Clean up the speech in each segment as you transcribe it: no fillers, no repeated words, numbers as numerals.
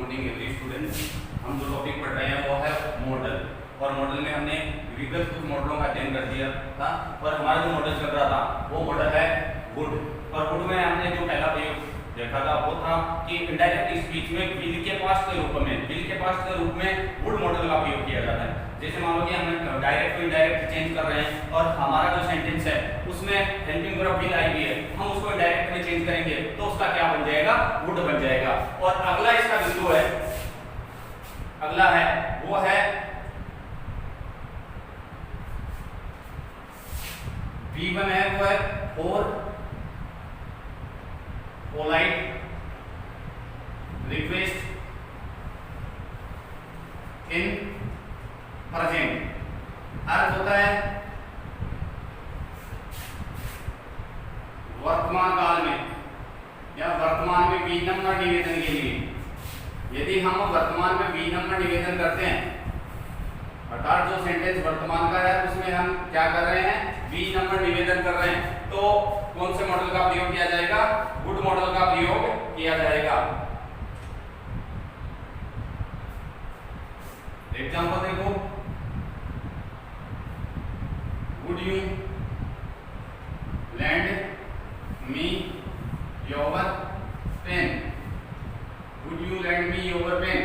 Morning every student. हम जो topic पढ़ रहे हैं वो है मॉडल, और मॉडल में हमने विगत कुछ मॉडलों का अध्ययन कर दिया था, और हमारा जो मॉडल चल रहा था वो मॉडल है वुड। और वुड में हमने जो पहला प्रयोग देखा था वो था कि इनडायरेक्ट स्पीच में विल के पास्ट के रूप में वुड मॉडल का प्रयोग किया जाता है। जैसे मान लो कि हम डायरेक्ट टू इनडायरेक्ट चेंज कर रहे हैं और हमारा जो सेंटेंस है उसमें हेल्पिंग वर्ब विल आई हुई है, हम उसको इनडायरेक्ट में चेंज करेंगे तो उसका क्या बन जाएगा, वुड बन जाएगा। और अगला इसका बिंदु है, अगला है वो है V1 है वो है for polite request in present. अर्थ होता है वर्तमान काल में या वर्तमान में V नंबर निवेदन के लिए। यदि हम वर्तमान में V नंबर निवेदन करते हैं, अर्थात जो सेंटेंस वर्तमान का है उसमें हम क्या कर रहे हैं, V नंबर निवेदन कर रहे हैं, तो कौन से मॉडल का प्रयोग किया जाएगा, वुड मॉडल का प्रयोग किया जाएगा। एग्जांपल देखो, would you lend me your pen, would you lend me your pen.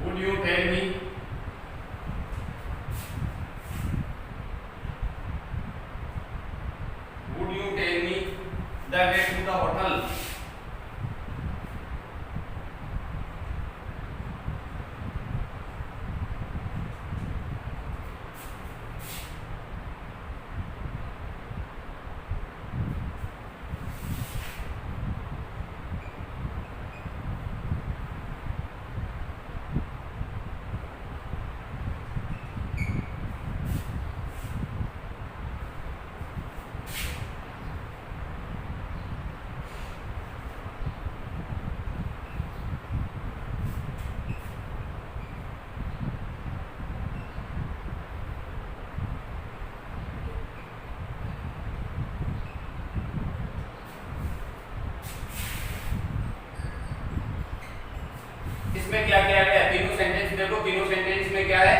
Would you tell me the way to the hotel? इसमें क्या किया गया, तीनों सेंटेंस देखो, तीनों सेंटेंस में क्या है,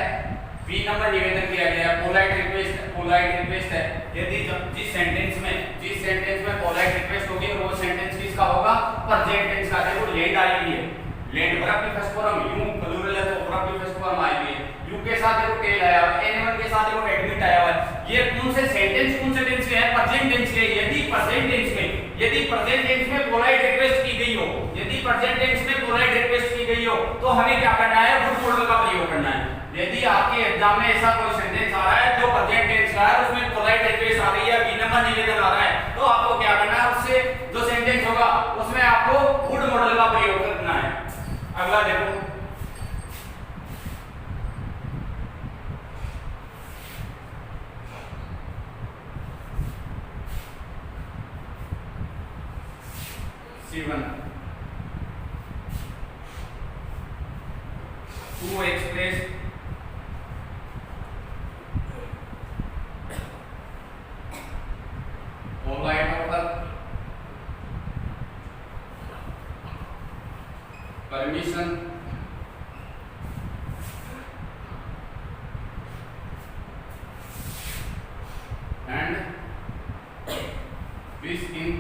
V नंबर निवेदन किया गया है, पोलाइट रिक्वेस्ट है। यदि जिस सेंटेंस में पोलाइट रिक्वेस्ट होगी और वो सेंटेंस किसका होगा, प्रेजेंट टेंस का। देखो लैंड आई हुई है, लैंड वर्ब की फर्स्ट फॉर्म यू प्लूरल है तो वर्ब की फर्स्ट फॉर्म आई हुई है, यू के साथ देखो टेल आया हुआ है, एनिमल के साथ देखो एडमिट आया हुआ है। ये कौन से सेंटेंस कौन से टेंस के है, प्रेजेंट टेंस के। यदि प्रेजेंट टेंस में पोलाइट रिक्वेस्ट की गई हो, तो हमें क्या करना है, वुड मॉडल का प्रयोग करना है। यदि आपके एग्जाम में ऐसा कोई सेंटेंस आ रहा है जो प्रेजेंट टेंस का है, उसमें पोलाइट रिक्वेस्ट आ रही है, V नंबर निवेदन आ रहा है, तो आपको क्या करना है, उससे जो सेंटेंस होगा उसमें आपको वुड मॉडल का प्रयोग करना है। अगला देखो, C1 to express polite offer, permission and wish in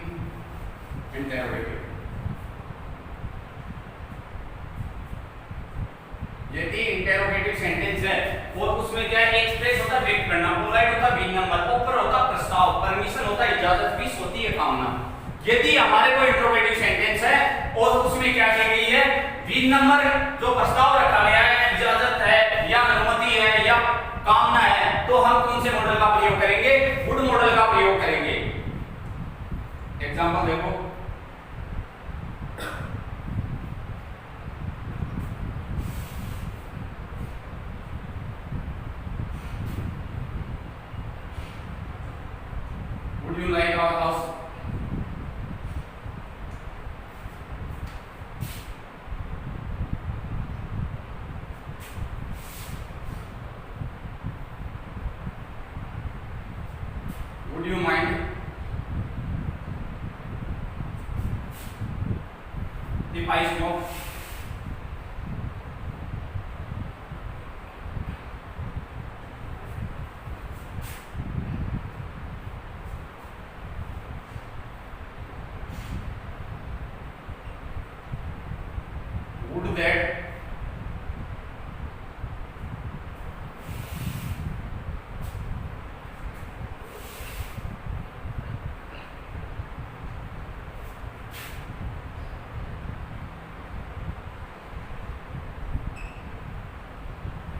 interrogative। यदि इंटेरोगेटिव सेंटेंस है और उसमें क्या है, एक्सप्रेस होता है व्यक्त करना, पोलाइट होता है V नंबर, ऑफर होता है प्रस्ताव, परमिशन होता है इजाजत, विश होती है कामना। यदि हमारे को इंट्रोगेटिव सेंटेंस है और उसमें क्या की गई है, V नंबर जो प्रस्ताव रखा गया है, इजाजत है या अनुमति है या कामना है, तो हम कौन से मॉडल का प्रयोग करेंगे, वुड मॉडल का प्रयोग करेंगे। एग्जांपल देखो, would you like our house? with pie smoke. Wood that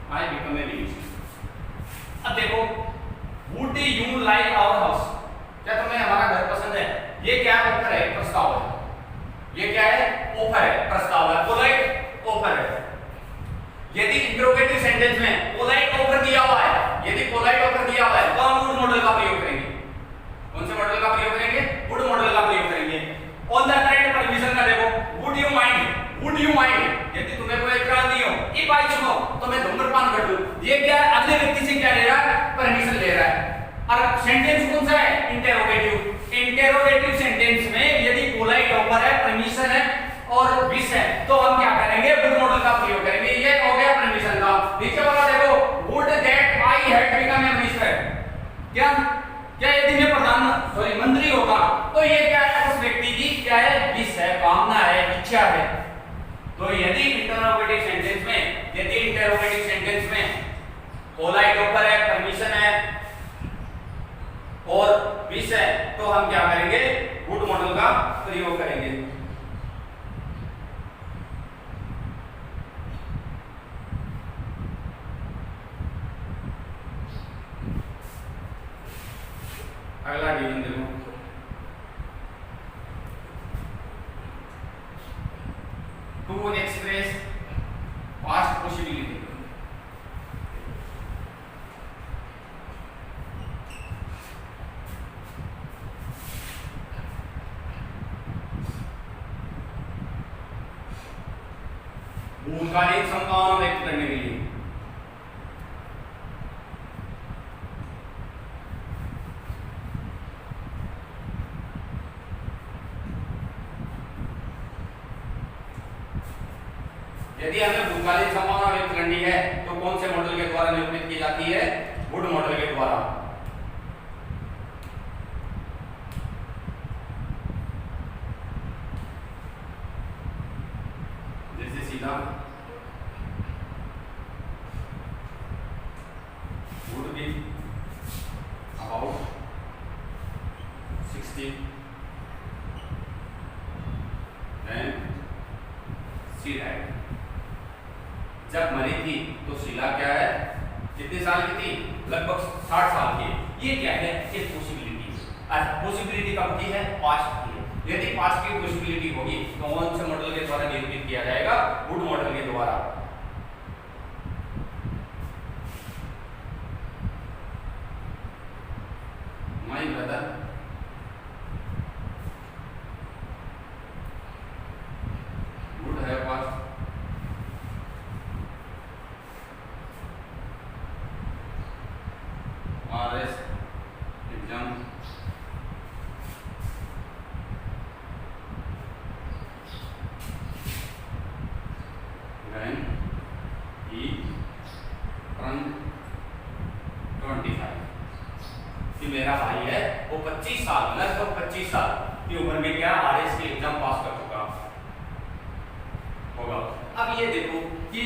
I become a leaf. अब देखो, would you like our house? क्या तुम्हें हमारा घर पसंद है? ये क्या ऑफर है? प्रस्ताव है। ये क्या है? ऑफर है, प्रस्ताव है, पोलाइट ऑफर है। यदि इंट्रोगेटिव सेंटेंस में पोलाइट ऑफर दिया हुआ है, यदि पोलाइट ऑफर दिया हुआ है, तो हम वुड मॉडल का प्रयोग करेंगे। कौन से मॉडल का प्रयोग करेंगे? वुड मॉडल का प्रयोग करेंगे। ऑन द अदर परमिशन का देखो, would you mind? Would you mind? यदि तुम्हें कोई एतराज नहीं हो, इफ आई सुनो तो मैं धूम्रपान कर दूं, ये क्या है? अगले व्यक्ति से क्या ले रहा है? परमिशन ले रहा है। और सेंटेंस कौन सा है? इंटेरोगेटिव। इंटेरोगेटिव सेंटेंस में यदि पोलाइट ऑफर है, परमिशन है और विश है, तो हम क्या करेंगे? वुड मॉडल का प्रयोग करेंगे। ये हो गया परमिशन का। नीचे वाला देखो, would that I had become a minister. क्या क्या यदि मैं मंत्री होता, तो ये क्या है? उस व्यक्ति की क्या है? विश है, कामना है, इच्छा है। तो यदि इंटरोगेटिव सेंटेंस में पोलाइट ऑफर है, परमिशन है और विश है, तो हम क्या करेंगे? वुड मॉडल का प्रयोग करेंगे। अगला डिवीजन देखो, टू एक्सप्रेस पास्ट पॉसिबिलिटी। भूतकालीन संभावना व्यक्त करने के लिए यदि हमें भूतकालीन संभावना व्यक्त करनी है, तो कौन से मॉडल के द्वारा निरूपित की जाती है? वुड मॉडल के द्वारा। जैसे सीधा would be about 60 and she died। जब मरी थी तो शीला क्या है? कितने साल की थी? लगभग 60 साल की। ये क्या है? एक पॉसिबिलिटी है। पॉसिबिलिटी कब की है? पास्ट की है। यदि पास्ट की पॉसिबिलिटी होगी, तो कौन से मॉडल के द्वारा निरूपित किया जाएगा? वुड मॉडल के द्वारा। My brother would have past RS exam when he turned 25। कि मेरा भाई है वो 25 साल, लगभग 25 साल की उम्र में क्या RS के एग्जाम पास कर चुका होगा। अब ये देखो कि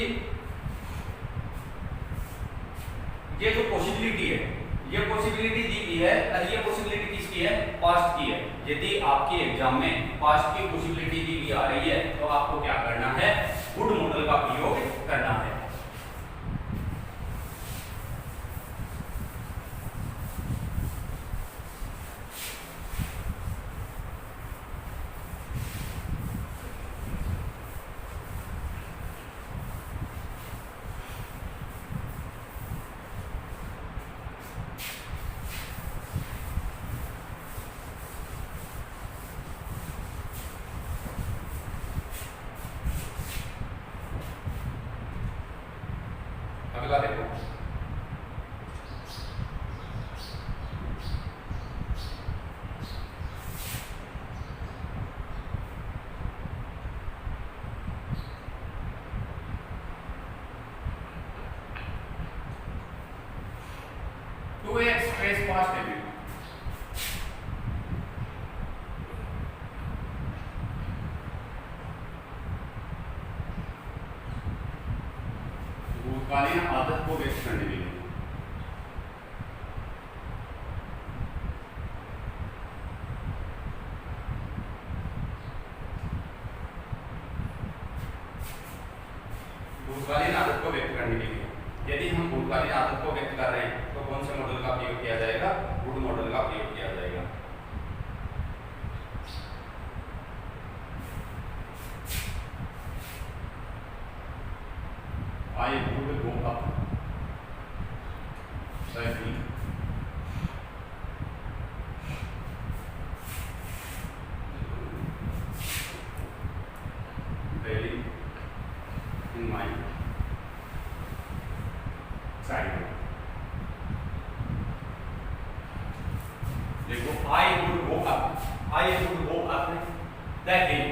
ये जो पॉसिबिलिटी है, ये पॉसिबिलिटी दी गई है और ये पॉसिबिलिटी किसकी है? पास्ट की है। यदि आपके एग्जाम में पास्ट की पॉसिबिलिटी दी गई आ रही है, तो आपको क्या करना है? वुड मॉडल का प्रयोग करना है। अगला देखो, को व्यक्त करने के लिए। भूतकालीन आदत को व्यक्त करने के लिए यदि हम भूतकालीन आदत को व्यक्त कर रहे हैं तो कौन से मॉडल का प्रयोग किया जाएगा? वुड मॉडल का प्रयोग किया जाएगा। I would go up cycling daily in my childhood। देखो I would go up the hill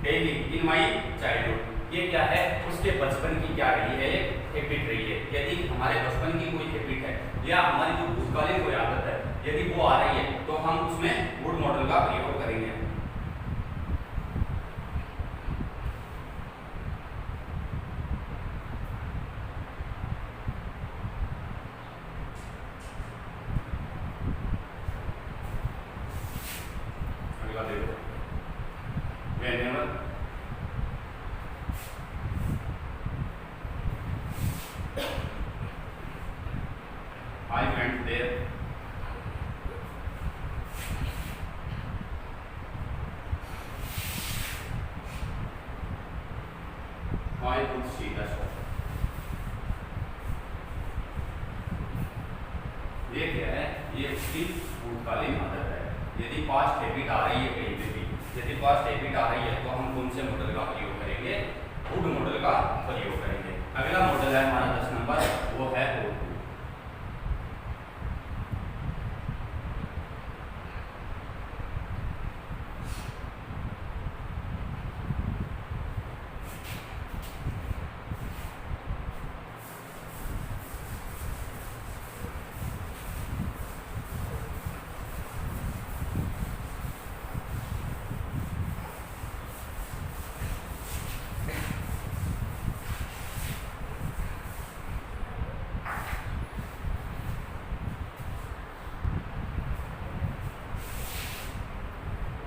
daily in my childhood। ये क्या है? उसके बचपन की क्या रही है? एक हैबिट रही है। यदि हमारे बचपन की कोई हैबिट है या हमारी जो भूतकालीन कोई आदत है यदि वो आ रही है तो हम उसमें वुड मॉडल का प्रयोग करेंगे। अगला देखो, whenever I went there I would see the shop। ये क्या है? ये उसकी भूतकालीन आदत है। यदि पास्ट हैबिट आ रही है कहीं पे भी, यदि पास्ट हैबिट आ रही है तो हम कौन से मॉडल का प्रयोग करेंगे? वुड मॉडल का प्रयोग करेंगे। अगला मॉडल है हमारा 10 नंबर, वो है ओल्ड।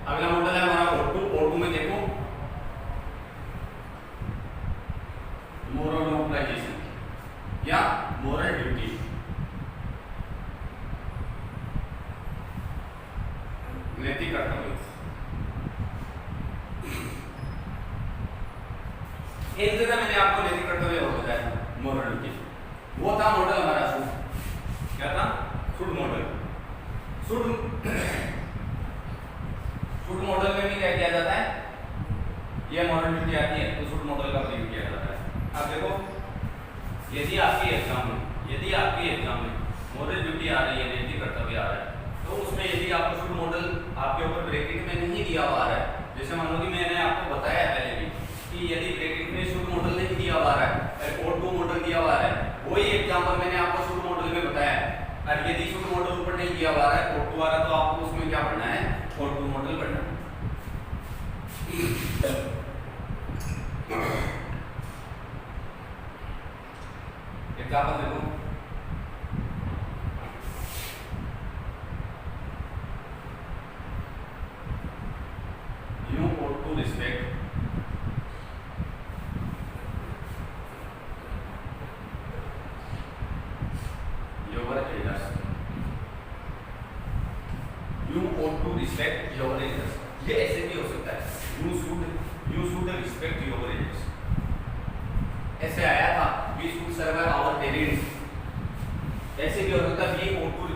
अगला मॉडल है हमारा O2। O2 में देखो मोरल ऑब्लिगेशन या मोरल ड्यूटी। नैतिक कर्तव्य। एक जगह मैंने आपको नैतिक कर्तव्य और बताया था, मोरल ड्यूटी। वो था मॉडल हमारा शुड। क्या था? Should model. शुड मॉडल में भी क्या किया जाता है? ये मॉडल ड्यूटी आती है तो शुड मॉडल का प्रयोग किया जाता है। अब देखो, यदि आपके एग्जाम में मॉडल ड्यूटी आ रही है, नैतिक कर्तव्य आ रहा है, तो उसमें यदि आपको शुड मॉडल आपके ऊपर ब्रैकेट में नहीं दिया हुआ आ रहा है, जैसे मान लो कि मैंने आपको बताया है पहले भी कि यदि ब्रैकेट में शुड मॉडल नहीं दिया हुआ आ रहा है, O2 मॉडल दिया हुआ है, वही एग्जाम्पल मैंने आपको शुड मॉडल में बताया है। और यदि शुड मॉडल ऊपर नहीं दिया हुआ आ रहा है, O2 आ रहा है, तो आपको उसमें क्या पढ़ना है? O2 मॉडल पढ़ना है। एग्जाम्पल देखो, you ought to respect your elders। You ought to respect your elders। ये ऐसे भी हो सकता है, you should respect your elders। ऐसे आया था, we should serve our parents। ऐसे भी हो सकता है, we ought to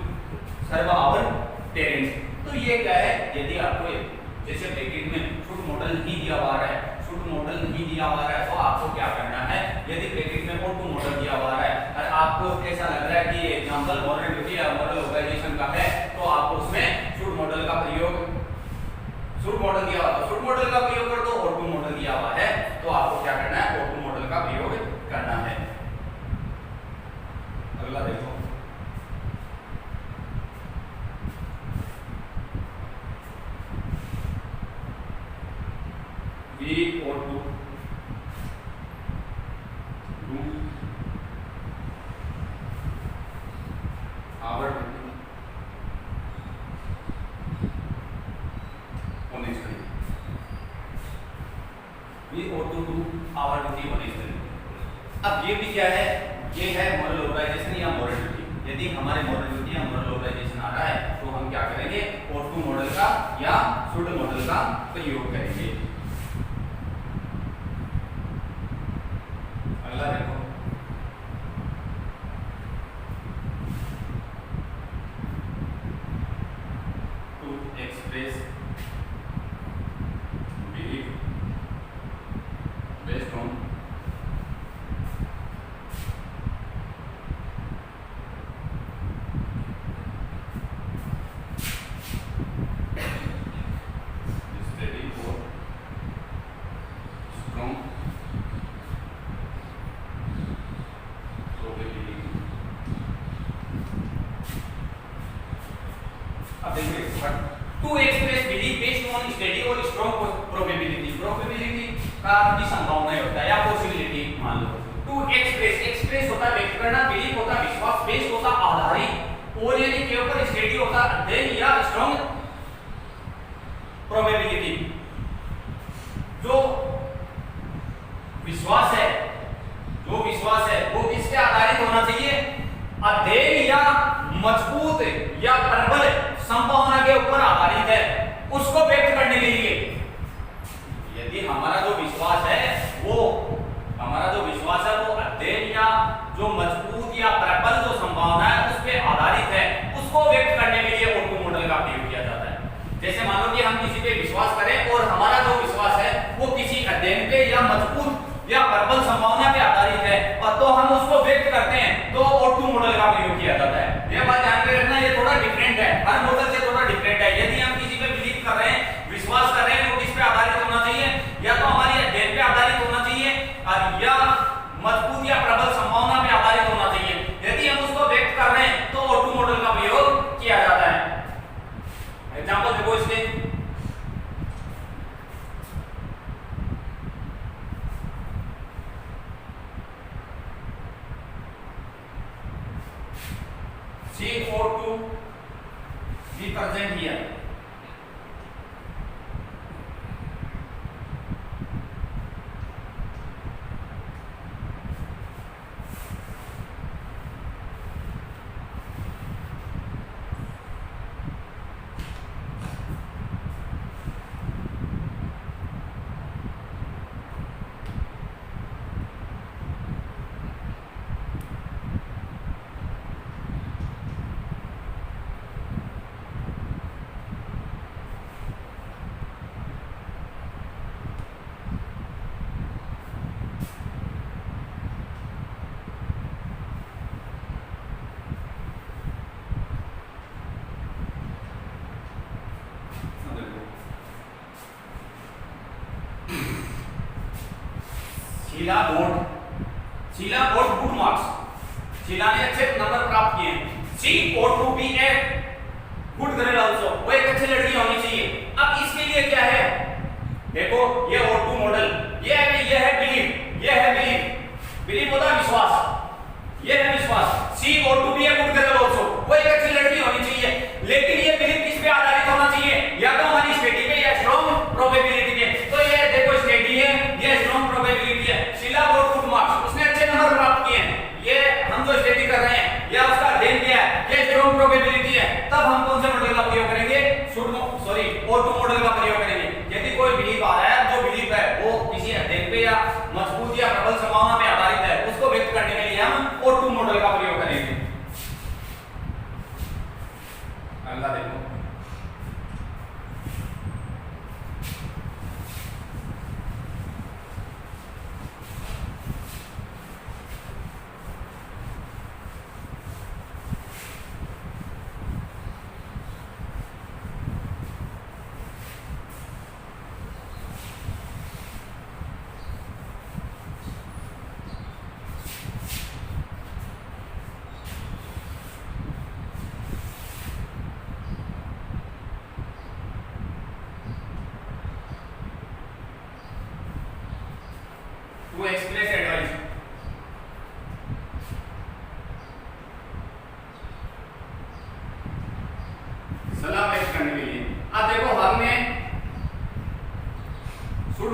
serve our parents। तो ये क्या है? यदि आपको जैसे ब्रैकेट में शुड मॉडल नहीं दिया हुआ है, तो आपको क्या करना है? यदि ब्रैकेट में O2 मॉडल दिया हुआ है और आपको ऐसा लग रहा है कि एग्जांपल मॉडल ड्यूटी या मॉडल ऑर्गेनाइजेशन का है, तो आप उसमें शुड मॉडल का प्रयोग, शुड मॉडल दिया हुआ है शुड मॉडल का प्रयोग कर दो। O2 मॉडल दिया हुआ है तो आपको क्या करना है? O2 मॉडल का प्रयोग करना है। अगला देखो, we ought to do we O2 to our duty on is. अब ये भी क्या है, ये है मोरल ऑर्गेनाइजेशन या मोरल ड्यूटी। यदि हमारे मोरल ड्यूटी या मोरल ऑर्गेनाइजेशन आ रहा है तो हम क्या करेंगे, O2 मॉडल का या शुड मॉडल का प्रयोग करेंगे। अगला देखो, to express belief based on to express belief based on study और स्ट्रॉन्ग प्रोबेबिलिटी। प्रोबेबिलिटी का भी संभावना होता है या पॉसिबिलिटी मान लो। टू एक्सप्रेस, एक्सप्रेस होता है व्यक्त करना, बिलीफ होता है विश्वास, बेस्ड होता आधारित, और यानी के ऊपर स्टडी होता अध्ययन या स्ट्रॉन्ग प्रोबेबिलिटी। जो विश्वास है, जो विश्वास है वो किस पे आधारित होना चाहिए, अध्ययन या मजबूत या प्रबल संभावना के ऊपर आधारित है, उसको व्यक्त करने के लिए। यदि हमारा जो विश्वास है वो अध्ययन या जो मजबूत या प्रबल जो संभावना है उस पे आधारित है, उसको व्यक्त करने के लिए O2 मॉडल का प्रयोग किया जाता है। जैसे मान लो कि हम किसी पे विश्वास करें और हमारा जो विश्वास है वो किसी अध्ययन पे या मजबूत या प्रबल संभावना पे आधारित है, और तो हम उसको व्यक्त करते हैं तो O2 मॉडल का प्रयोग किया जाता है। यह बात ध्यान में रखना, ये थोड़ा डिफरेंट है, हर मॉडल से थोड़ा डिफरेंट है। यदि हम किसी पे बिलीव कर रहे हैं, विश्वास कर रहे हैं, वो किस पे आधारित होना चाहिए, या तो हमारी अध्ययन पे आधारित होना चाहिए और या मजबूत या प्रबल संभावना पे आधारित होना चाहिए। यदि हम उसको व्यक्त कर रहे हैं तो O2 मॉडल का प्रयोग किया जाता है। एग्जांपल देखो इसके, CO2 be present here. Sheela board good marks, Sheela ने अच्छे नंबर प्राप्त किए हैं। She ought to be a good girl also, वो एक अच्छी लड़की होनी चाहिए। अब इसके लिए क्या है, देखो ये O2 मॉडल, ये है बिलीफ, ये है बिलीफ, बिलीफ होता है विश्वास, ये है विश्वास। She ought to be a good girl also, वो एक अच्छी लड़की होनी चाहिए, लेकिन ये बिलीफ किस पे आधारित होना चाहिए, या तो हमारी स्टडी पे या स्ट्रॉन्ग प्रोबेबिलिटी पे। तो ये देखो स्टडी है, ये स्ट्रॉन्ग प्रोबेबिलिटी है। शीला गॉट गुड मार्क्स, उसने अच्छे नंबर प्राप्त किए हैं, ये हम जो स्टडी कर रहे हैं या उसका अध्ययन किया है, ये स्ट्रॉन्ग प्रोबेबिलिटी है। तब हम कौन से मॉडल का प्रयोग करेंगे, O2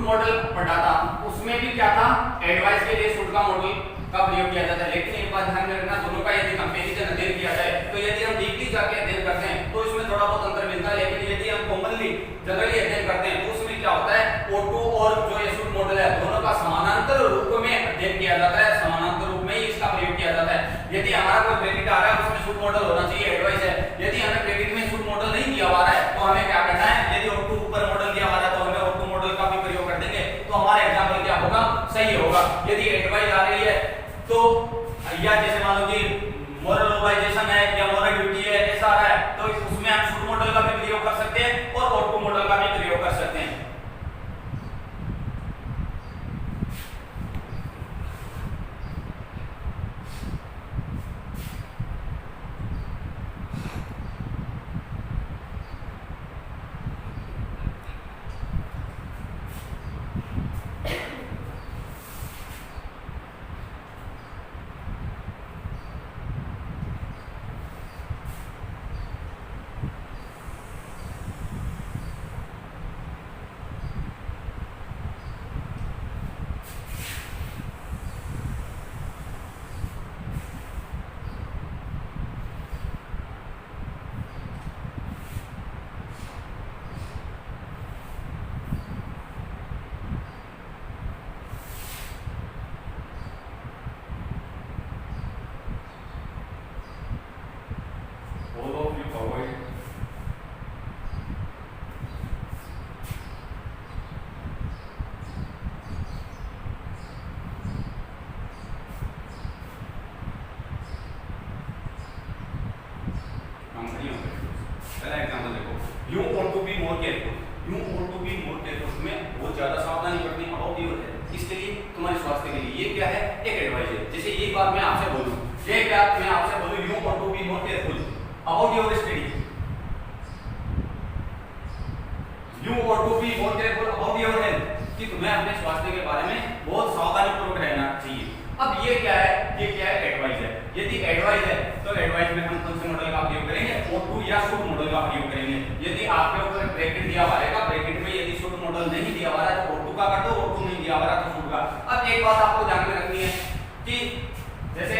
मॉडल पढ़ा था उसमें भी क्या था, एडवाइस के लिए सूट का मॉडल का प्रयोग किया जाता है। लेकिन एक बात ध्यान में रखना, दोनों का यदि कंपैरिजन अध्ययन किया जाए तो यदि हम डीपली जाके अध्ययन करते हैं तो इसमें थोड़ा बहुत अंतर मिलता है, लेकिन यदि हम कॉमनली जनरली अध्ययन करते हैं तो उसमें क्या होता है, O2 और जो ये सूट मॉडल है दोनों का समानांतर रूप में अध्ययन किया जाता है, समानांतर रूप में ही इसका प्रयोग किया जाता है। यदि हमारा कोई ब्रैकेट आ रहा है उसमें सूट मॉडल होना चाहिए, एडवाइस है। यदि हमें ब्रैकेट में सूट मॉडल नहीं दिया हुआ है तो हमें क्या करना है, यदि O2 ऊपर मॉडल दिया हुआ है तो हमें O2 मॉडल का भी प्रयोग कर देंगे तो हमारा एग्जांपल क्या होगा, सही होगा। यदि एडवाइस आ रही है तो या जैसे मान लो कि मोरल ऑब्लाइजेशन है या मोरल ड्यूटी है ऐसा आ रहा है तो उसमें हम सूट मॉडल का भी प्रयोग कर सकते हैं और O2 मॉडल का भी प्रयोग कर सकते हैं। पहला एग्जांपल देखो, you want to be more careful, you want to be more careful में बहुत ज्यादा सावधानी बरतनी अबाउट योर हेल्थ, इसके लिए तुम्हारे स्वास्थ्य के लिए ये क्या है, एक एडवाइस है। जैसे ये बात मैं आपसे बोलूं, ये बात मैं आपसे बोलूं, you want to be more careful about your study, you want to be more careful about your health, कि तुम्हें अपने स्वास्थ्य के बारे में बहुत सावधानीपूर्वक रहना चाहिए। अब ये क्या है, ये क्या है, एडवाइस है। यदि एडवाइस है तो एडवाइस में हम कौन से मॉडल का प्रयोग करेंगे, O2 या सूट मॉडल का प्रयोग करेंगे। यदि आपके ऊपर ब्रैकेट दिया हुआ है, ब्रैकेट में यदि सूट मॉडल नहीं दिया हुआ है तो O2 का कर दो, O2 नहीं दिया हुआ है तो सूट का। अब एक बात आपको ध्यान में रखनी है कि जैसे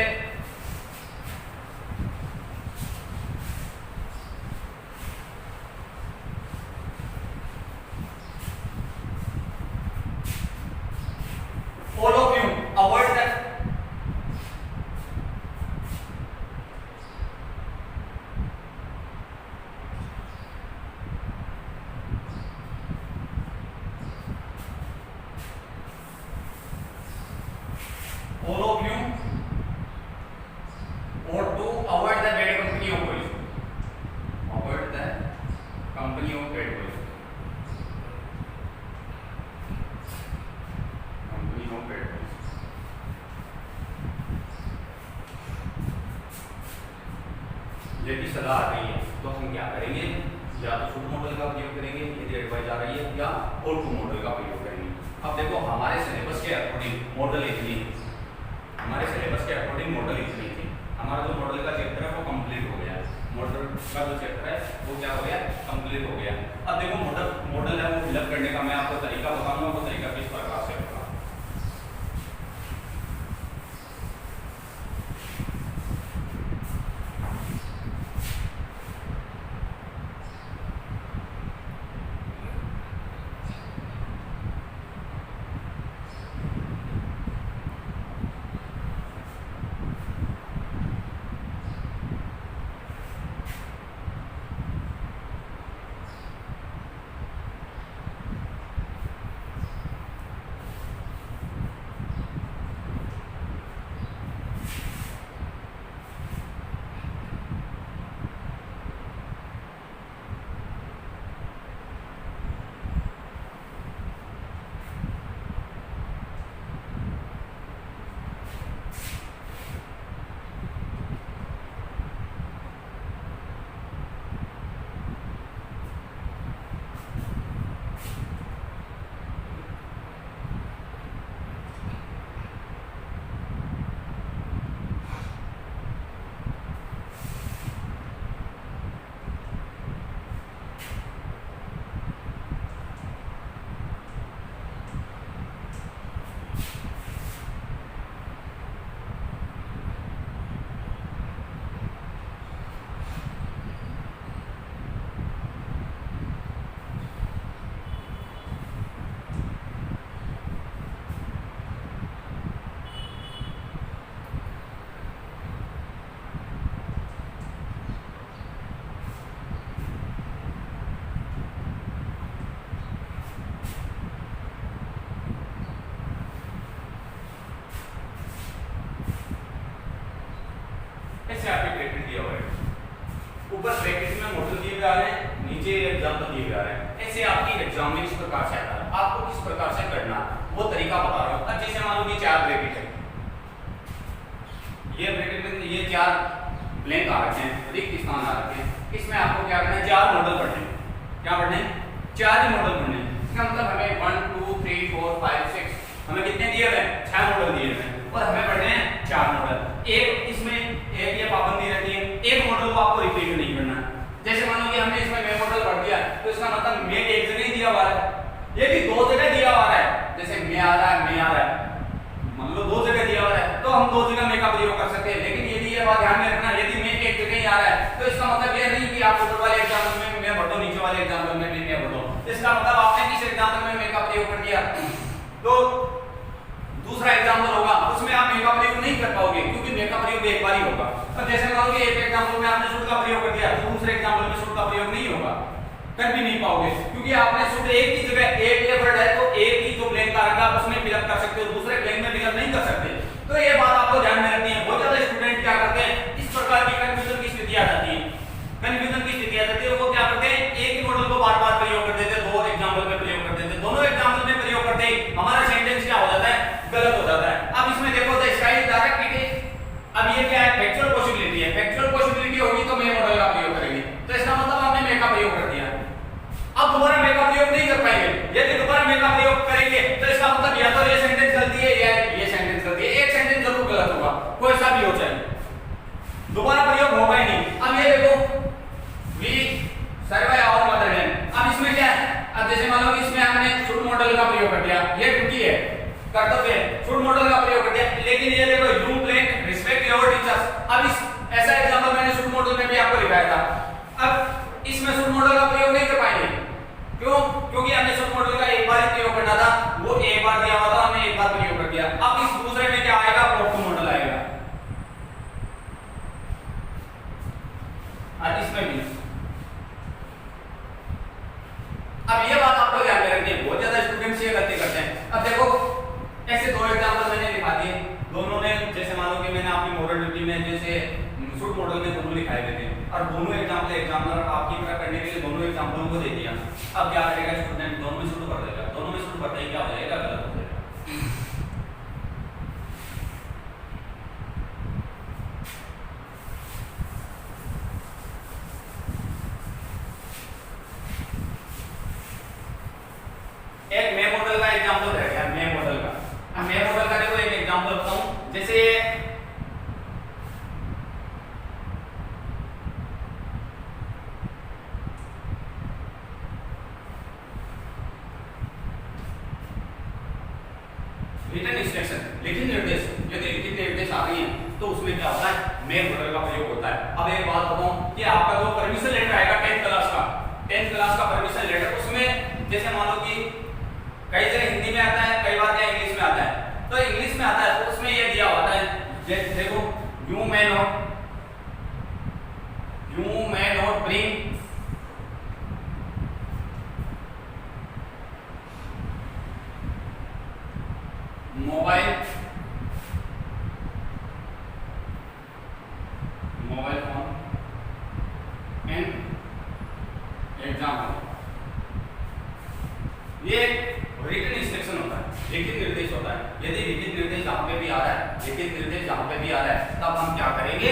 all of you avoid that all of you ought to avoid the bad company of boys, avoid the company of bad boys, company of bad boys। यदि सलाह आ रही है तो हम क्या करेंगे, या तो सूट मॉडल का प्रयोग करेंगे यदि एडवाइस आ रही है, या O2 मॉडल का प्रयोग करेंगे। अब देखो हमारे सिलेबस के अकॉर्डिंग मॉडल इतनी, हमारे सिलेबस के अकॉर्डिंग मॉडल इतनी थी। हमारा जो मॉडल का चैप्टर है वो कंप्लीट हो गया, मॉडल का जो चैप्टर है वो क्या हो गया, कंप्लीट हो गया। अब देखो मॉडल है वो फिलअप करने का मैं आपको तरीका बताऊंगा, वो तरीका किस प्रकार से होगा। एग्जाम में इस प्रकार से आता है, आपको किस प्रकार से करना वो तरीका बता रहा हूँ। अब जैसे मान लो कि 4 ब्रैकेट है, ये ब्रैकेट में ये 4 ब्लैंक आ रखे हैं, रिक्त स्थान आ रखे हैं, इसमें आपको क्या करना है, 4 मॉडल पढ़ने हैं। क्या पढ़ने हैं? 4 ही मॉडल पढ़ने हैं। इसका मतलब हमें 1 2 3 4 5 6 हमें कितने दिए हुए हैं? 6 मॉडल दिए हुए हैं और हमें पढ़ने हैं 4 मॉडल। एक इसमें एक ये पाबंदी रहती है, एक मॉडल को आपको रिपीट नहीं करना। जैसे मान लो कि हमने इसमें मे मॉडल पढ़ दिया तो इसका मतलब मे एक जगह ही दिया हुआ है, यदि 2 जगह दिया हुआ है, जैसे मे आ रहा है, मे आ रहा है, मान लो 2 जगह दिया हुआ है तो हम 2 जगह मे का प्रयोग कर सकते हैं। लेकिन यदि ये बात ध्यान में रखना, यदि मे एक जगह ही आ रहा है तो इसका मतलब ये नहीं कि आप ऊपर वाले एग्जाम्पल में मे भर दो, नीचे वाले एग्जाम्पल में मे भर दो। इसका मतलब आपने किस एग्जाम्पल में मे का प्रयोग कर दिया तो दूसरा एग्जाम्पल होगा उसमें आप मे का प्रयोग नहीं कर पाओगे, क्योंकि मे का प्रयोग एक बार ही होगा। अब जैसे मान लो कि एक एग्जाम्पल में आपने शुड का प्रयोग कर दिया तो दूसरे एग्जाम्पल में शुड का प्रयोग नहीं होगा, कर भी नहीं पाओगे, क्योंकि आपने शुड एक ही जगह एक ये वर्ड है तो एक ही जो ब्लैंक आ रखा है उसमें फिलअप कर सकते हो, दूसरे ब्लैंक में फिलअप नहीं कर सकते। तो ये बात आपको ध्यान में रखनी है। बहुत ज्यादा स्टूडेंट क्या करते हैं, इस प्रकार की कंफ्यूजन की स्थिति आ जाती है, कंफ्यूजन की स्थिति आ जाती है। वो क्या करते हैं, एक ही मॉडल को बार बार प्रयोग कर देते हैं, 2 एग्जाम्पल में प्रयोग कर देते हैं, दोनों एग्जाम्पल में प्रयोग करते ही हमारा सेंटेंस क्या हो जाता है, गलत हो जाता है। अब इसमें देखो द स्काई इज डार्क, अब ये क्या है, फैक्चुअल पॉसिबिलिटी है, फैक्चुअल पॉसिबिलिटी होगी तो मे मॉडल का प्रयोग करेंगे, तो इसका मतलब आपने मे का प्रयोग कर दिया। अब दोबारा मे का प्रयोग नहीं कर पाएंगे, यदि दोबारा मे का प्रयोग करेंगे तो इसका मतलब या तो ये सेंटेंस गलती है या ये सेंटेंस गलती है, एक सेंटेंस जरूर गलत होगा, कोई सा भी हो जाए, दोबारा प्रयोग होगा ही नहीं। अब ये देखो वी सर्वे आवर मदरलैंड, अब इसमें क्या है, अब जैसे मान लो कि इसमें हमने शुड मॉडल का प्रयोग कर दिया, ये ड्यूटी है, कर्तव्य है, शुड मॉडल का प्रयोग कर दिया, लेकिन ये देखो you blank respect your teachers, अब इस ऐसा एग्जांपल मैंने शुड मॉडल में भी आपको दिखाया था। अब इसमें शुड मॉडल का प्रयोग नहीं कर पाएंगे, क्यों? क्योंकि हमने शुड मॉडल का एक बार ही प्रयोग करना था, वो एक बार दिया हुआ था, हमने एक बार प्रयोग कर दिया। अब इस दूसरे में क्या आएगा, ऑटो मॉडल आएगा, और इसमें भी। अब ये बात आपको ध्यान में रखनी है, बहुत ज्यादा स्टूडेंट्स ये गलती करते हैं। अब देखो ऐसे 2 एग्जांपल मैंने दिखा दिए, दोनों ने जैसे मान लो कि मैंने आपकी मॉडल ड्यूटी में जैसे शुड मॉडल में दोनों लिखाए हुए थे और दोनों एग्जाम्पलर आपकी तरह करने के लिए दोनों एग्जाम्पलों को दे दिया। अब क्या करेगा स्टूडेंट, दोनों में शुड भर देगा, दोनों में शुड भरते ही क्या हो जाएगा, गलत हो जाएगा। एक मे मॉडल का एग्जांपल रह गया, मे मॉडल का। अब मे मॉडल का देखो एक एग्जांपल बताऊं, जैसे रिटन इंस्ट्रक्शन, लिखित निर्देश, यदि लिखित निर्देश आ रही हैं तो उसमें क्या होता है, मे मॉडल का प्रयोग होता है। अब एक बात बताऊं कि आपका जो परमिशन लेटर आएगा 10th क्लास का परमिशन लेटर, उसमें जैसे मान लो कि कई जगह हिंदी में आता है, कई बार क्या इंग्लिश में आता है, तो इंग्लिश में आता है तो उसमें ये दिया होता है, जैसे देखो you may not bring mobile phone in exam hall. ये रिटन इंस्ट्रक्शन होता है, लिखित निर्देश होता है। यदि लिखित निर्देश यहाँ पे भी आ रहा है, लिखित निर्देश यहाँ पे भी आ रहा है, तब हम क्या करेंगे,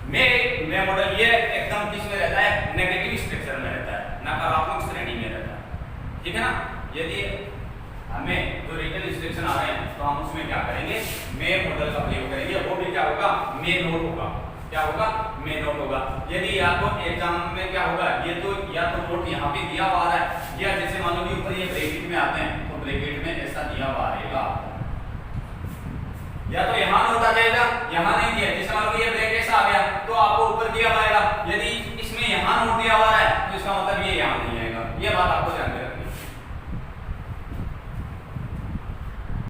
मे मॉडल ये एकदम किस में रहता है, नेगेटिव स्ट्रक्चर में रहता है, नकारात्मक श्रेणी में रहता है, ठीक है ना। यदि हमें जो रिटन इंस्ट्रक्शन आ रहे हैं तो हम उसमें क्या करेंगे, मे मॉडल का प्रयोग करेंगे, वो भी क्या होगा, मे नोट होगा, क्या होगा, मे नोट होगा। यदि आपको एग्जाम में क्या होगा, ये तो या तो नोट यहाँ पे दिया हुआ है, या जैसे मान लो कि ऊपर ये ब्रैकेट में आते हैं तो ब्रैकेट में ऐसा दिया हुआ आएगा, या तो यहाँ नोट आ जाएगा, यहाँ नहीं दिया, जैसे मान लो ये ब्रैकेट से आ गया तो आपको ऊपर दिया हुआ आएगा, यदि इसमें यहाँ नोट दिया हुआ है तो इसका मतलब ये यहाँ नहीं आएगा। ये बात आपको ध्यान